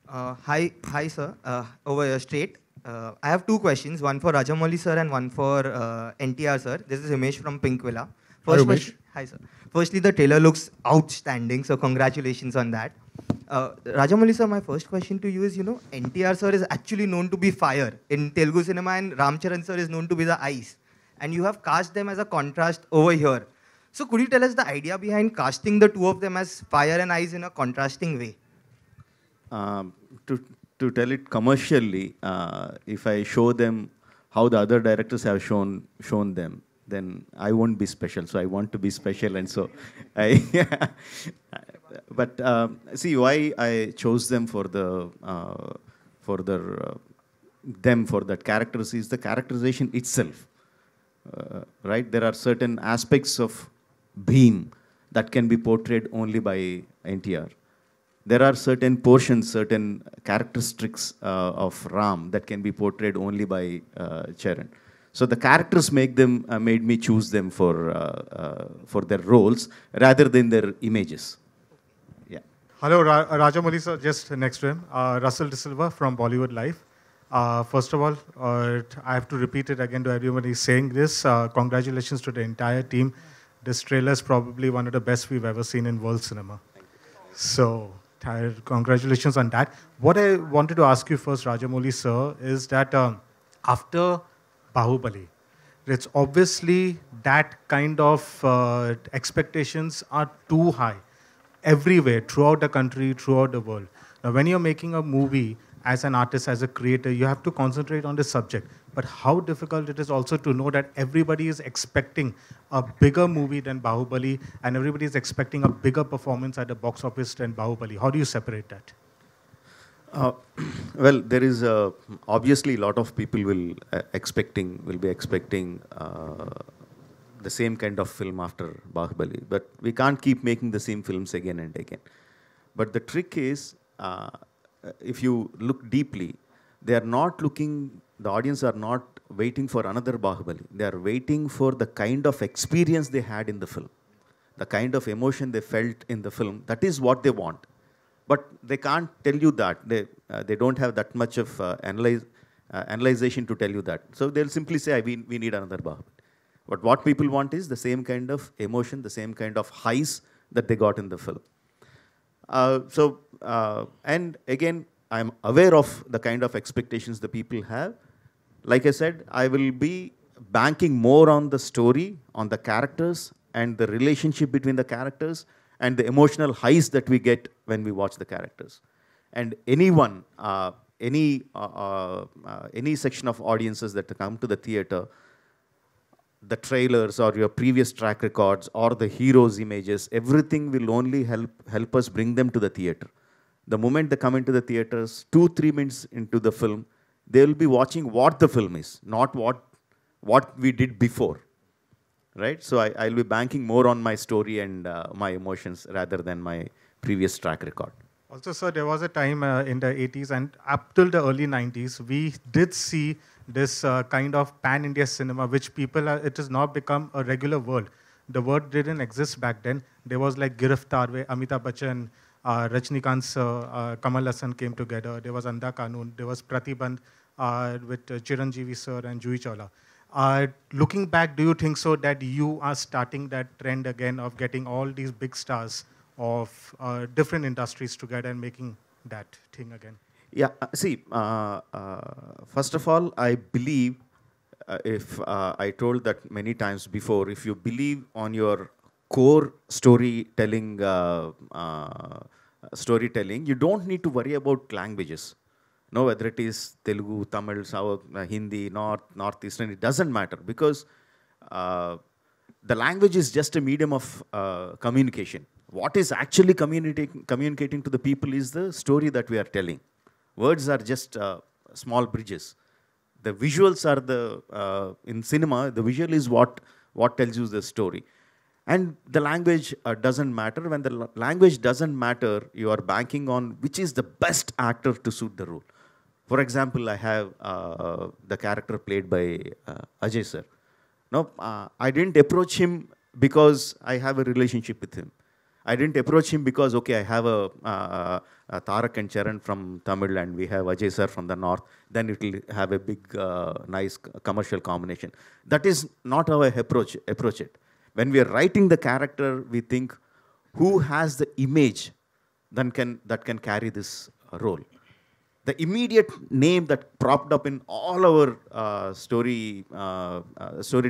Hi, sir. Over here, straight. I have two questions, one for Rajamouli sir and one for NTR sir. This is Himesh from Pink Villa. Hi, First Umesh. question, hi sir. Firstly, the trailer looks outstanding, so congratulations on that. Rajamouli sir, my first question to you is, NTR sir is actually known to be fire in Telugu cinema, and Ramcharan sir is known to be the ice, and you have cast them as a contrast over here. So could you tell us the idea behind casting the two of them as fire and ice in a contrasting way? um, to to tell it commercially, if I show them how the other directors have shown them, then I won't be special. So I want to be special, and so I. But see why I chose them for the them for that characters is the characterization itself. Right? There are certain aspects of Bhim that can be portrayed only by NTR. There are certain portions, certain characteristics of Ram that can be portrayed only by Charan. So the characters made me choose them for their roles rather than their images. Yeah. Hello, Rajamouli sir, just next to him. Russell De Silva from Bollywood Live. First of all, I have to repeat it again to everyone who's saying this. Congratulations to the entire team. This trailer is probably one of the best we've ever seen in world cinema. So, congratulations on that. What I wanted to ask you first, Rajamouli sir, is that after Bahubali, it's obviously that kind of expectations are too high everywhere, throughout the country, throughout the world. Now, when you're making a movie as an artist, as a creator, you have to concentrate on the subject. But how difficult it is also to know that everybody is expecting a bigger movie than Bahubali, and everybody is expecting a bigger performance at the box office than Bahubali. How do you separate that? Uh, well, there is obviously a lot of people will be expecting the same kind of film after Bahubali, but we can't keep making the same films again and again. But the trick is, if you look deeply, they are not looking. The audience are not waiting for another Bahubali. They are waiting for the kind of experience they had in the film, the kind of emotion they felt in the film. That is what they want. But they can't tell you that. They don't have that much of analyzation to tell you that. So they'll simply say, we need another Bahubali. But what people want is the same kind of emotion, the same kind of highs that they got in the film. And again, I'm aware of the kind of expectations the people have. Like I said, I will be banking more on the story, on the characters, and the relationship between the characters, and the emotional highs that we get when we watch the characters. And anyone, any section of audiences that come to the theater, the trailers or your previous track records or the heroes' images, everything will only help us bring them to the theater. The moment they come into the theaters, 2-3 minutes into the film, they will be watching what the film is, not what we did before. Right? So I'll be banking more on my story and my emotions rather than my previous track record. Also, sir, there was a time in the 80s and up till the early 90s, we did see this kind of pan-India cinema, which it has now become a regular word. The word didn't exist back then. There was like Giriftar, where Amitabh Bachchan, Rajnikant sir, Kamal Hassan came together. There was Anda Kanun. There was Pratibandh with Chiranjeevi sir and Juhi Chawla. Looking back, do you think so that you are starting that trend again of getting all these big stars of different industries together and making that thing again? Yeah, see, first of all, I believe, if I told that many times before, if you believe on your core storytelling, you don't need to worry about languages. No, whether it is Telugu, Tamil, South, Hindi, Northeastern, it doesn't matter, because the language is just a medium of communication. What is actually communicating to the people is the story that we are telling. Words are just small bridges. The visuals are in cinema, the visual is what tells you the story. And the language doesn't matter. When the language doesn't matter, you are banking on which is the best actor to suit the role. For example, I have the character played by Ajay sir. No, I didn't approach him because I have a relationship with him. I didn't approach him because, okay, I have a Tarak and Charan from Tamil and we have Ajay sir from the north, then it will have a big, nice commercial combination. That is not how I approach it. When we are writing the character, we think, who has the image that can carry this role? The immediate name that propped up in all our story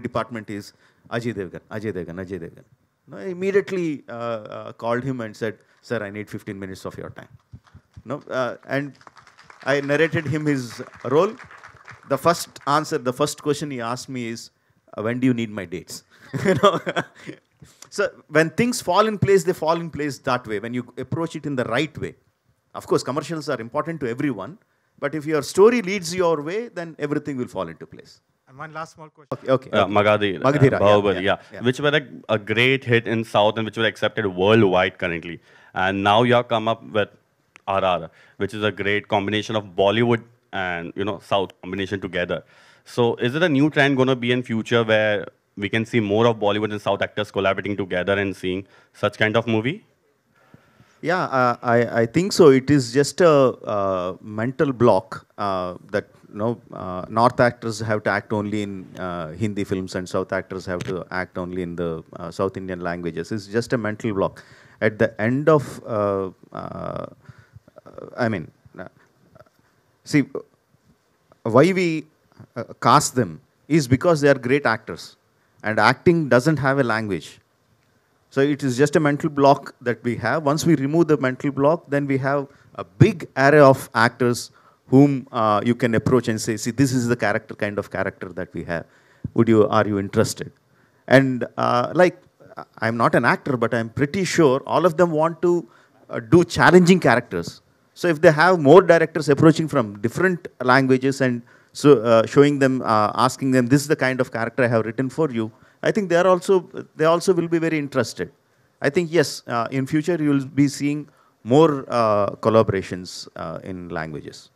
department is Ajay Devgan. No, I immediately called him and said, sir, I need 15 minutes of your time. No, and I narrated him his role. The first question he asked me is, when do you need my dates? You know? So when things fall in place, they fall in place that way, when you approach it in the right way. Of course, commercials are important to everyone, but if your story leads your way, then everything will fall into place. And one last small question. Okay. Magadhira, Bahubali, which were like a great hit in South and which were accepted worldwide currently. And now you have come up with RR, which is a great combination of Bollywood and South combination together. So is it a new trend going to be in future where we can see more of Bollywood and South actors collaborating together and seeing such kind of movie? Yeah, I think so. It is just a mental block that North actors have to act only in Hindi films and South actors have to act only in the South Indian languages. It's just a mental block. At the end of, see, why we cast them is because they are great actors. And acting doesn't have a language. So it is just a mental block that we have. Once we remove the mental block, then we have a big array of actors whom you can approach and say, see, this is the kind of character that we have. Are you interested? And I'm not an actor, but I'm pretty sure all of them want to do challenging characters. So if they have more directors approaching from different languages and showing them, asking them, this is the kind of character I have written for you, I think they also will be very interested. I think, yes, in future you will be seeing more collaborations in languages.